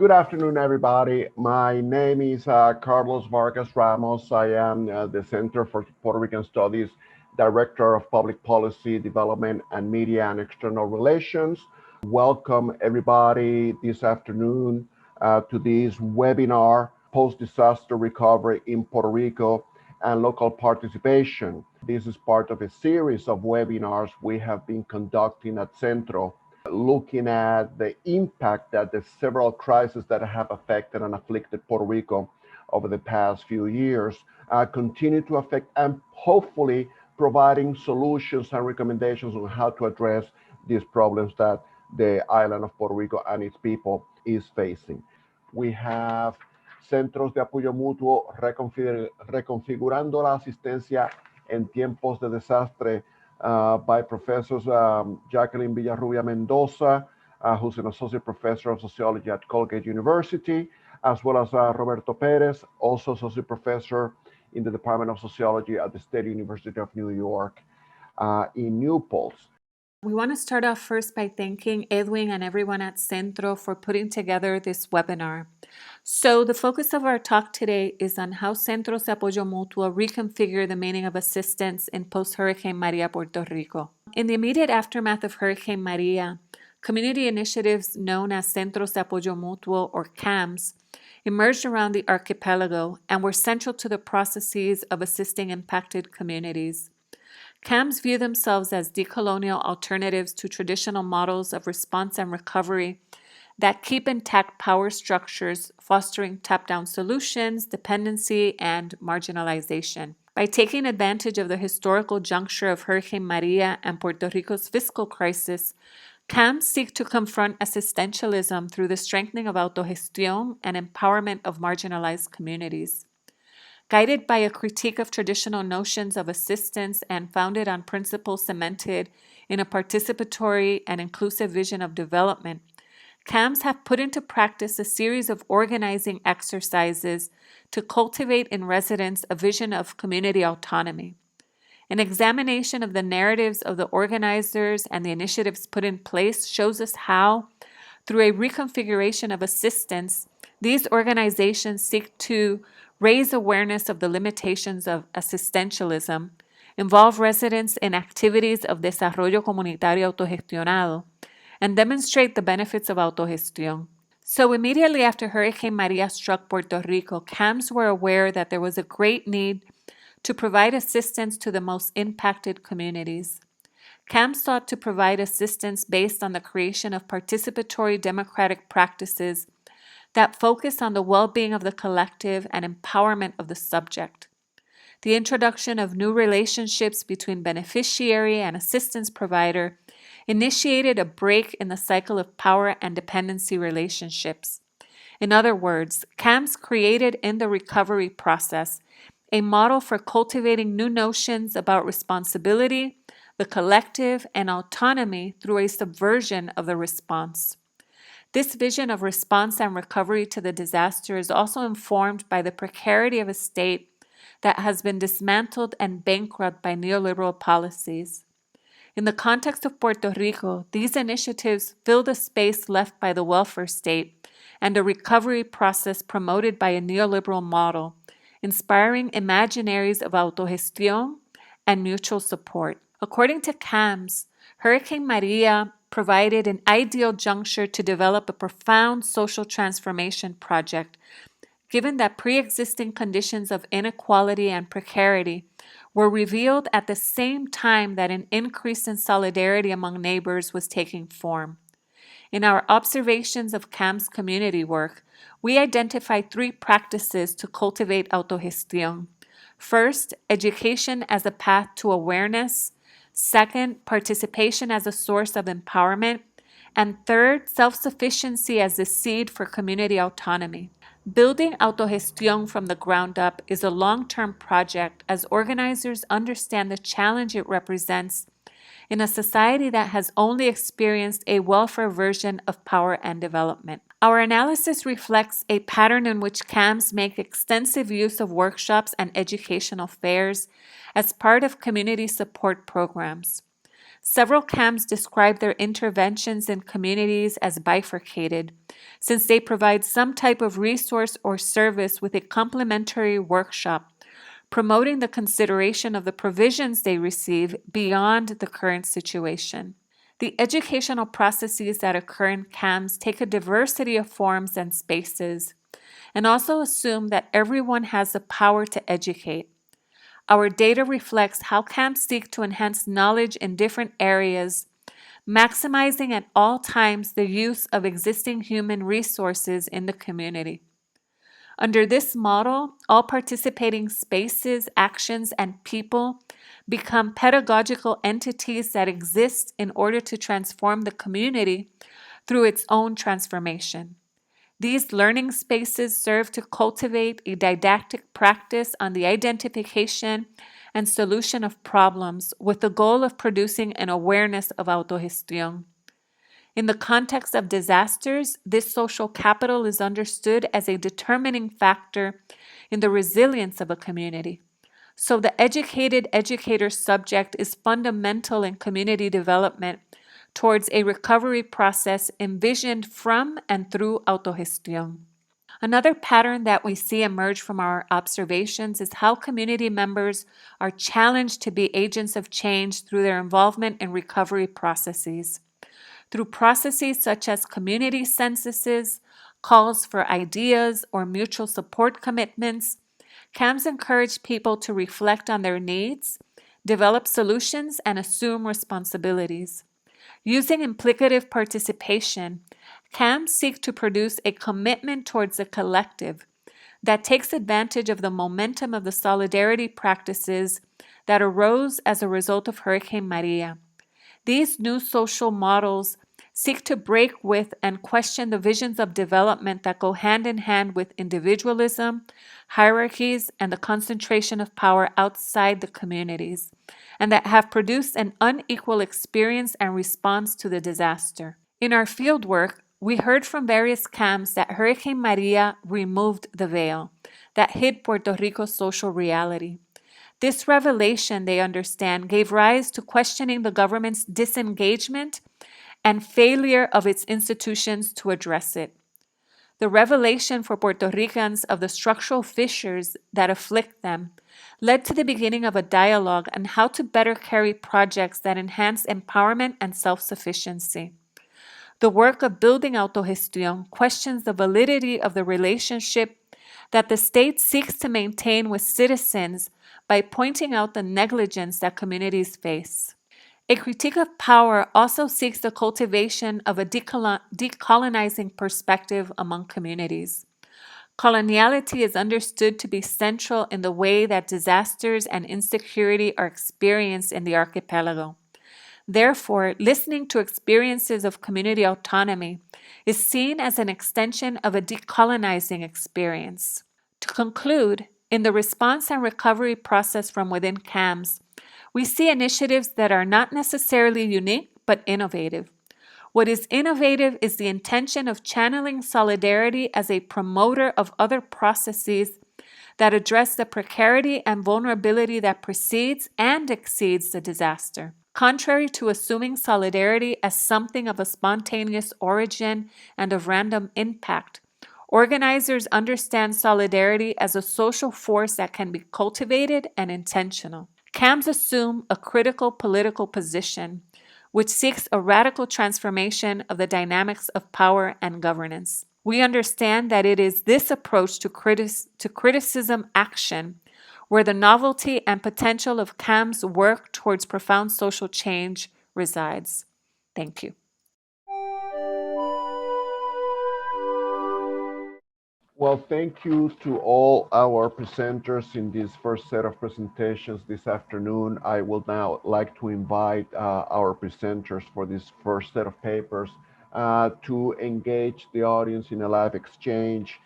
Good afternoon, everybody. My name is Carlos Vargas Ramos. I am the Center for Puerto Rican Studies Director of Public Policy Development and Media and External Relations. Welcome, everybody, this afternoon to this webinar, Post-Disaster Recovery in Puerto Rico and Local Participation. This is part of a series of webinars we have been conducting at Centro, looking at the impact that the several crises that have affected and afflicted Puerto Rico over the past few years continue to affect, and hopefully providing solutions and recommendations on how to address these problems that the island of Puerto Rico and its people is facing. We have Centros de Apoyo Mutuo reconfigurando la asistencia en tiempos de desastre by Professors Jacqueline Villarrubia Mendoza, who's an associate professor of sociology at Colgate University, as well as Roberto Perez, also associate professor in the Department of Sociology at the State University of New York in New Paltz. We want to start off first by thanking Edwin and everyone at Centro for putting together this webinar. So the focus of our talk today is on how Centros de Apoyo Mutuo reconfigure the meaning of assistance in post-Hurricane Maria Puerto Rico. In the immediate aftermath of Hurricane Maria, community initiatives known as Centros de Apoyo Mutuo or CAMs emerged around the archipelago and were central to the processes of assisting impacted communities. CAMs view themselves as decolonial alternatives to traditional models of response and recovery that keep intact power structures, fostering top-down solutions, dependency, and marginalization. By taking advantage of the historical juncture of Hurricane Maria and Puerto Rico's fiscal crisis, CAMs seek to confront existentialism through the strengthening of autogestión and empowerment of marginalized communities. Guided by a critique of traditional notions of assistance and founded on principles cemented in a participatory and inclusive vision of development, CAMs have put into practice a series of organizing exercises to cultivate in residents a vision of community autonomy. An examination of the narratives of the organizers and the initiatives put in place shows us how, through a reconfiguration of assistance, these organizations seek to raise awareness of the limitations of existentialism, involve residents in activities of desarrollo comunitario autogestionado, and demonstrate the benefits of autogestión. So immediately after Hurricane Maria struck Puerto Rico, CAMs were aware that there was a great need to provide assistance to the most impacted communities. CAMs sought to provide assistance based on the creation of participatory democratic practices that focus on the well-being of the collective and empowerment of the subject. The introduction of new relationships between beneficiary and assistance provider initiated a break in the cycle of power and dependency relationships. In other words, CAMs created in the recovery process a model for cultivating new notions about responsibility, the collective, and autonomy through a subversion of the response. This vision of response and recovery to the disaster is also informed by the precarity of a state that has been dismantled and bankrupt by neoliberal policies. In the context of Puerto Rico, these initiatives fill the space left by the welfare state and a recovery process promoted by a neoliberal model, inspiring imaginaries of autogestión and mutual support. According to CAMs, Hurricane Maria provided an ideal juncture to develop a profound social transformation project, given that pre-existing conditions of inequality and precarity were revealed at the same time that an increase in solidarity among neighbors was taking form. In our observations of CAM's community work, we identified 3 practices to cultivate autogestión. First, education as a path to awareness. Second, participation as a source of empowerment. And third, self-sufficiency as the seed for community autonomy. Building autogestión from the ground up is a long-term project as organizers understand the challenge it represents in a society that has only experienced a welfare version of power and development. Our analysis reflects a pattern in which CAMs make extensive use of workshops and educational fairs as part of community support programs. Several camps describe their interventions in communities as bifurcated, since they provide some type of resource or service with a complementary workshop, promoting the consideration of the provisions they receive beyond the current situation. The educational processes that occur in camps take a diversity of forms and spaces, and also assume that everyone has the power to educate. Our data reflects how camps seek to enhance knowledge in different areas, maximizing at all times the use of existing human resources in the community. Under this model, all participating spaces, actions, and people become pedagogical entities that exist in order to transform the community through its own transformation. These learning spaces serve to cultivate a didactic practice on the identification and solution of problems with the goal of producing an awareness of autogestión. In the context of disasters, this social capital is understood as a determining factor in the resilience of a community. So the educated educator subject is fundamental in community development towards a recovery process envisioned from and through autogestión. Another pattern that we see emerge from our observations is how community members are challenged to be agents of change through their involvement in recovery processes. Through processes such as community censuses, calls for ideas, or mutual support commitments, CAMs encourage people to reflect on their needs, develop solutions, and assume responsibilities. Using implicative participation, CAMs seek to produce a commitment towards the collective that takes advantage of the momentum of the solidarity practices that arose as a result of Hurricane Maria. These new social models seek to break with and question the visions of development that go hand in hand with individualism, hierarchies, and the concentration of power outside the communities, and that have produced an unequal experience and response to the disaster. In our fieldwork, we heard from various camps that Hurricane Maria removed the veil that hid Puerto Rico's social reality. This revelation, they understand, gave rise to questioning the government's disengagement and failure of its institutions to address it. The revelation for Puerto Ricans of the structural fissures that afflict them led to the beginning of a dialogue on how to better carry projects that enhance empowerment and self-sufficiency. The work of building autogestión questions the validity of the relationship that the state seeks to maintain with citizens by pointing out the negligence that communities face. A critique of power also seeks the cultivation of a decolonizing perspective among communities. Coloniality is understood to be central in the way that disasters and insecurity are experienced in the archipelago. Therefore, listening to experiences of community autonomy is seen as an extension of a decolonizing experience. To conclude, in the response and recovery process from within CAMS, we see initiatives that are not necessarily unique but innovative. What is innovative is the intention of channeling solidarity as a promoter of other processes that address the precarity and vulnerability that precedes and exceeds the disaster. Contrary to assuming solidarity as something of a spontaneous origin and of random impact, organizers understand solidarity as a social force that can be cultivated and intentional. CAMs assume a critical political position, which seeks a radical transformation of the dynamics of power and governance. We understand that it is this approach to criticism action where the novelty and potential of CAM's work towards profound social change resides. Thank you. Well, thank you to all our presenters in this first set of presentations this afternoon. I will now like to invite our presenters for this first set of papers to engage the audience in a live exchange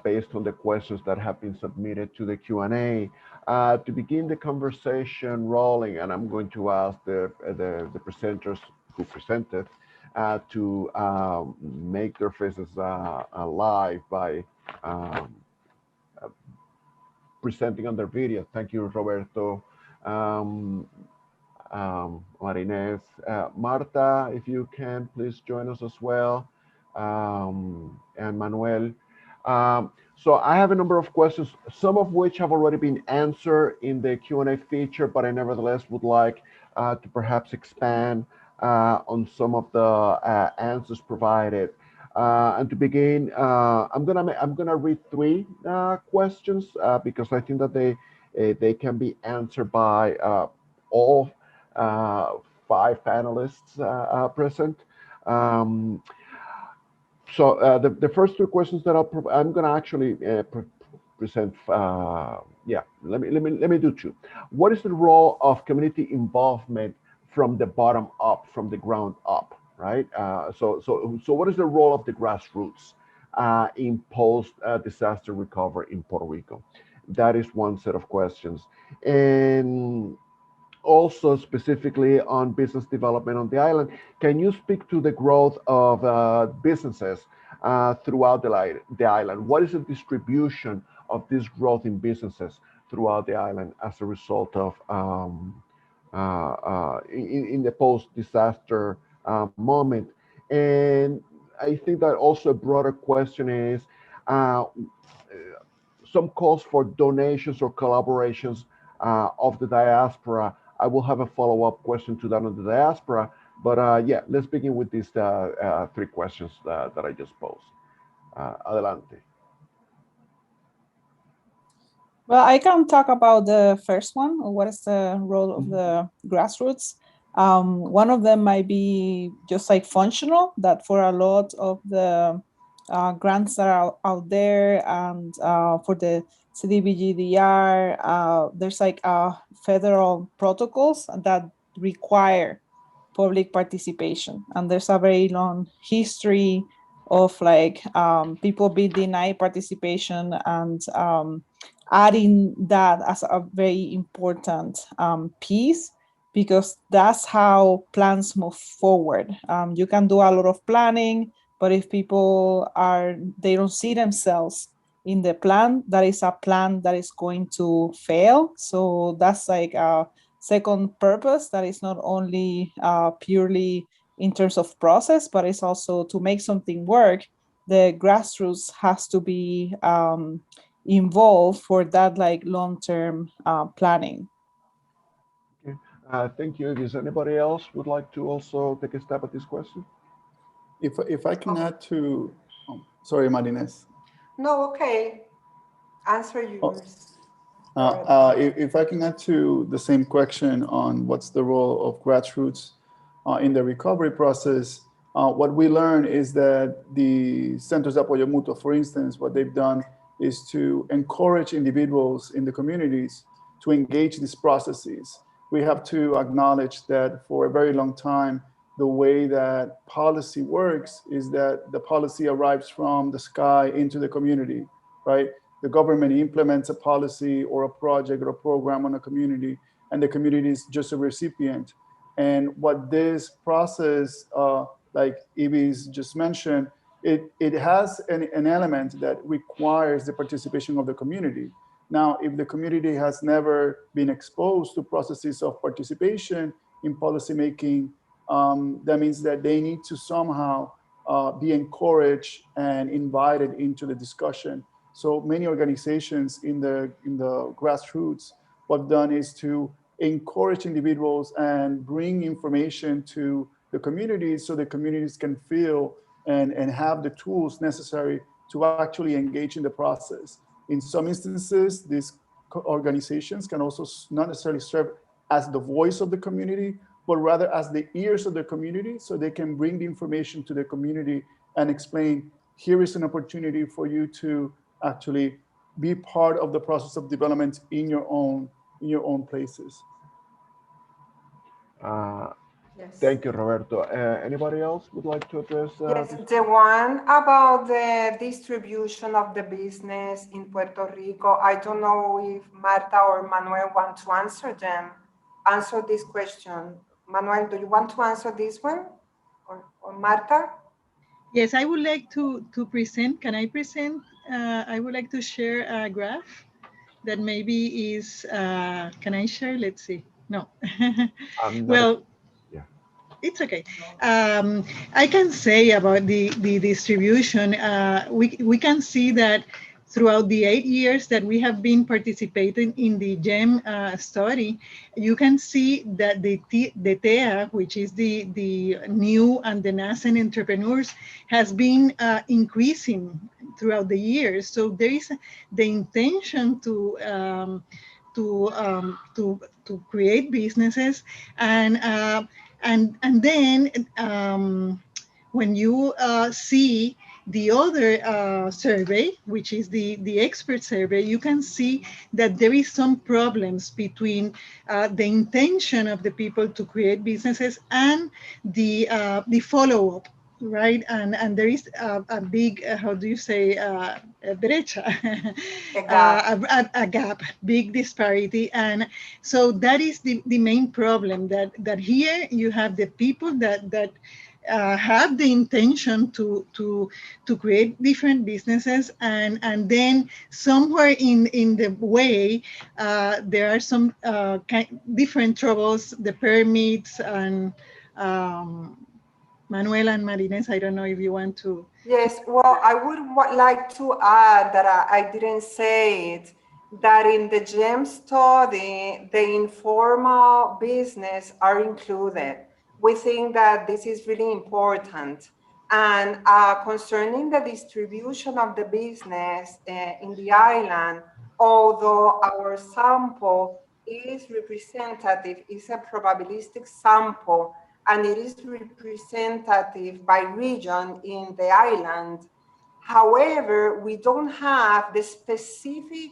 based on the questions that have been submitted to the Q&A. To begin the conversation rolling, and I'm going to ask the presenters who presented to make their faces live by um, presenting on their video. Thank you, Roberto. Um, Marinés. Marta, if you can, please join us as well, and Manuel. So I have a number of questions, some of which have already been answered in the Q&A feature, but I nevertheless would like to perhaps expand on some of the answers provided. And to begin, I'm gonna read three questions because I think that they can be answered by all uh, five panelists present. Um, the first two questions that I'm going to actually present. Yeah, let me do two. What is the role of community involvement from the bottom up, from the ground up, right? So what is the role of the grassroots in post disaster recovery in Puerto Rico? That is one set of questions, and also specifically on business development on the island. Can you speak to the growth of businesses throughout the island? What is the distribution of this growth in businesses throughout the island as a result of in the post-disaster moment? And I think that also a broader question is uh, some calls for donations or collaborations of the diaspora. I will have a follow-up question to that on the diaspora, but yeah, let's begin with these three questions that I just posed. Adelante. Well, I can talk about the first one. What is the role of the grassroots? One of them might be just like functional, that for a lot of the grants that are out there and for the CDBGDR, there's like federal protocols that require public participation. And there's a very long history of like people being denied participation and adding that as a very important piece, because that's how plans move forward. You can do a lot of planning, but if people they don't see themselves in the plan, that is a plan that is going to fail. So that's like a second purpose that is not only purely in terms of process, but it's also to make something work. The grassroots has to be involved for that like long-term planning. Okay. Thank you. Does anybody else would like to also take a stab at this question? If I can add to, sorry, Marines. No, okay. Answer yours. If I can add to the same question on what's the role of grassroots in the recovery process, what we learn is that the Centros de Apoyo Mutuo, for instance, what they've done is to encourage individuals in the communities to engage these processes. We have to acknowledge that for a very long time, the way that policy works is that the policy arrives from the sky into the community, right? The government implements a policy or a project or a program on a community, and the community is just a recipient. And what this process, like Ibis just mentioned, it has an element that requires the participation of the community. Now, if the community has never been exposed to processes of participation in policymaking, that means that they need to somehow be encouraged and invited into the discussion. So many organizations in the grassroots, what's done is to encourage individuals and bring information to the communities so the communities can feel and have the tools necessary to actually engage in the process. In some instances, these organizations can also not necessarily serve as the voice of the community, but rather as the ears of the community, so they can bring the information to the community and explain, here is an opportunity for you to actually be part of the process of development in your own places. Yes. Thank you, Roberto. Anybody else would like to address? Yes, the one about the distribution of the business in Puerto Rico. I don't know if Marta or Manuel want to answer this question. Manuel, do you want to answer this one? Or Marta? Yes, I would like to present. Can I present? I would like to share a graph that maybe is, can I share? Let's see. No. I'm not. Well, Yeah. it's okay. I can say about the distribution, we can see that throughout the 8 years that we have been participating in the GEM study, you can see that the TEA, which is the new and the nascent entrepreneurs, has been increasing throughout the years. So there is the intention to create businesses, and then when you see the other survey, which is the expert survey, you can see that there is some problems between the intention of the people to create businesses and the follow-up, right? And there is a big, how do you say, a brecha, A gap. a gap, big disparity. And so that is the main problem, that here you have the people that have the intention to create different businesses, and then somewhere in the way there are some different troubles, the permits, and Manuel and Marines, I don't know if you want to. Yes, well, I would like to add that I didn't say it, that in the GEM study, the informal business are included. We think that this is really important. And concerning the distribution of the business in the island, although our sample is representative, is a probabilistic sample, and it is representative by region in the island. However, we don't have the specific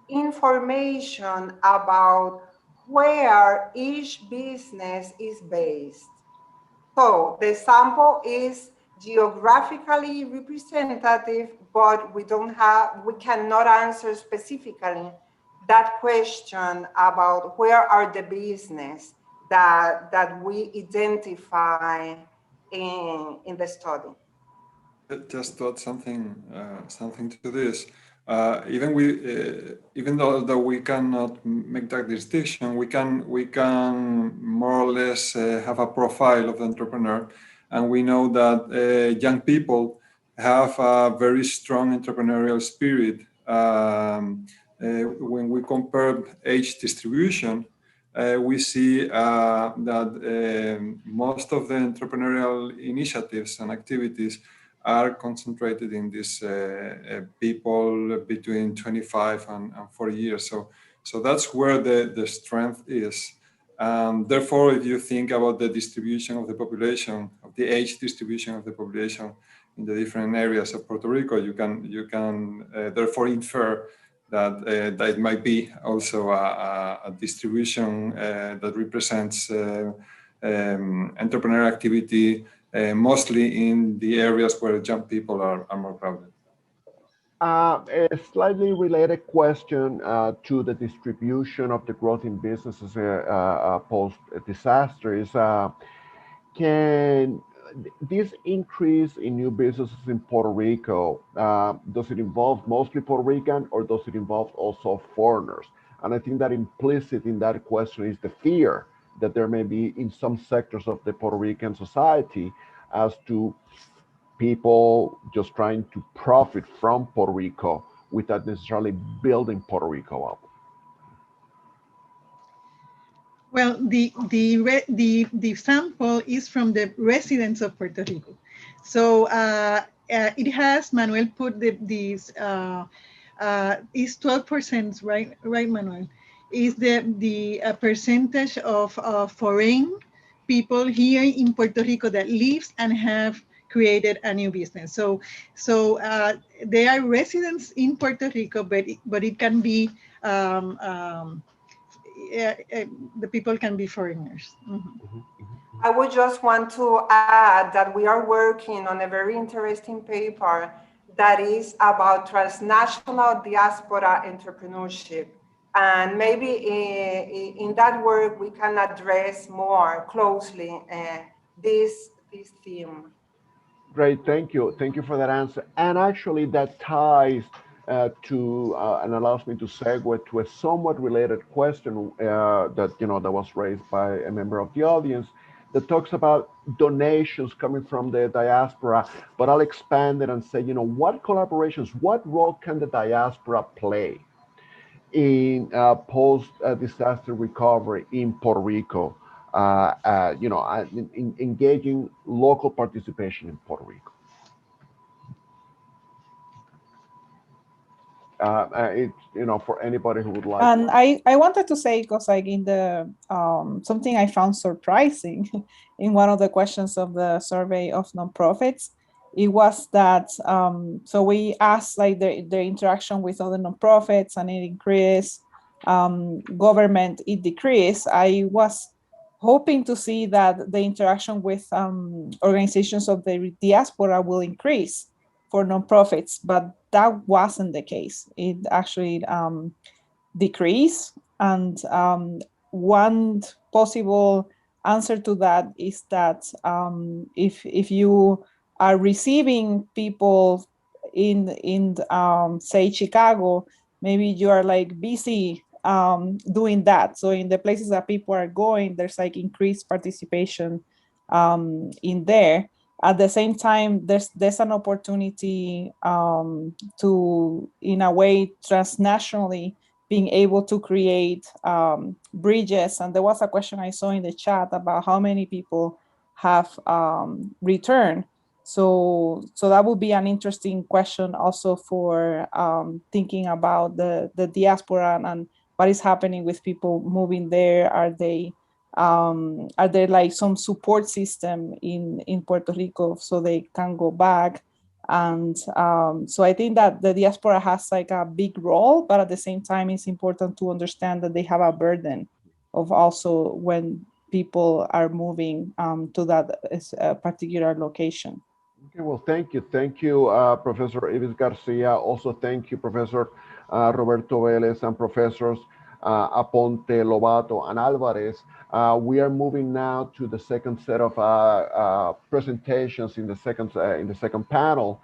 information about where each business is based. So the sample is geographically representative, but we cannot answer specifically that question about where are the business that we identify in the study. Just thought something to this. Even though we cannot make that distinction, we can more or less have a profile of the entrepreneur, and we know that young people have a very strong entrepreneurial spirit. When we compare age distribution, we see that most of the entrepreneurial initiatives and activities are concentrated in these people between 25 and 40 years. So that's where the strength is. Therefore, if you think about the distribution of the population, of the age distribution of the population in the different areas of Puerto Rico, you can therefore infer that it might be also a distribution that represents entrepreneurial activity, mostly in the areas where young people are more crowded. A slightly related question to the distribution of the growth in businesses post-disaster is, can this increase in new businesses in Puerto Rico, does it involve mostly Puerto Rican, or does it involve also foreigners? And I think that implicit in that question is the fear that there may be in some sectors of the Puerto Rican society as to people just trying to profit from Puerto Rico without necessarily building Puerto Rico up. Well, the sample is from the residents of Puerto Rico. So it has, Manuel put these, is 12%, right, Manuel? Is the percentage of foreign people here in Puerto Rico that lives and have created a new business. So they are residents in Puerto Rico, but it can be the people can be foreigners. Mm-hmm. I would just want to add that we are working on a very interesting paper that is about transnational diaspora entrepreneurship. And maybe in that work, we can address more closely this theme. Great, thank you. Thank you for that answer. And actually that ties and allows me to segue to a somewhat related question that was raised by a member of the audience that talks about donations coming from the diaspora. But I'll expand it and say, what collaborations, what role can the diaspora play in post-disaster recovery in Puerto Rico? Engaging local participation in Puerto Rico. For anybody who would like. And I wanted to say, because like in the something I found surprising in one of the questions of the survey of nonprofits, it was that so we asked like the interaction with other nonprofits, and it increased. Government, it decreased. I was hoping to see that the interaction with organizations of the diaspora will increase for nonprofits, but that wasn't the case. It actually decreased. And one possible answer to that is that if you are receiving people in say Chicago, maybe you are like busy doing that. So in the places that people are going, there's like increased participation in there. At the same time, there's an opportunity to, in a way, transnationally being able to create bridges. And there was a question I saw in the chat about how many people have returned. So that would be an interesting question also for thinking about the diaspora and what is happening with people moving there. Are there like some support system in Puerto Rico so they can go back? And so I think that the diaspora has like a big role, but at the same time, it's important to understand that they have a burden of also when people are moving to that particular location. Okay, well, thank you. Thank you, Professor Ives Garcia. Also, thank you, Professor Roberto Vélez and Professors Aponte, Lobato, and Alvarez. We are moving now to the second set of presentations in the second panel.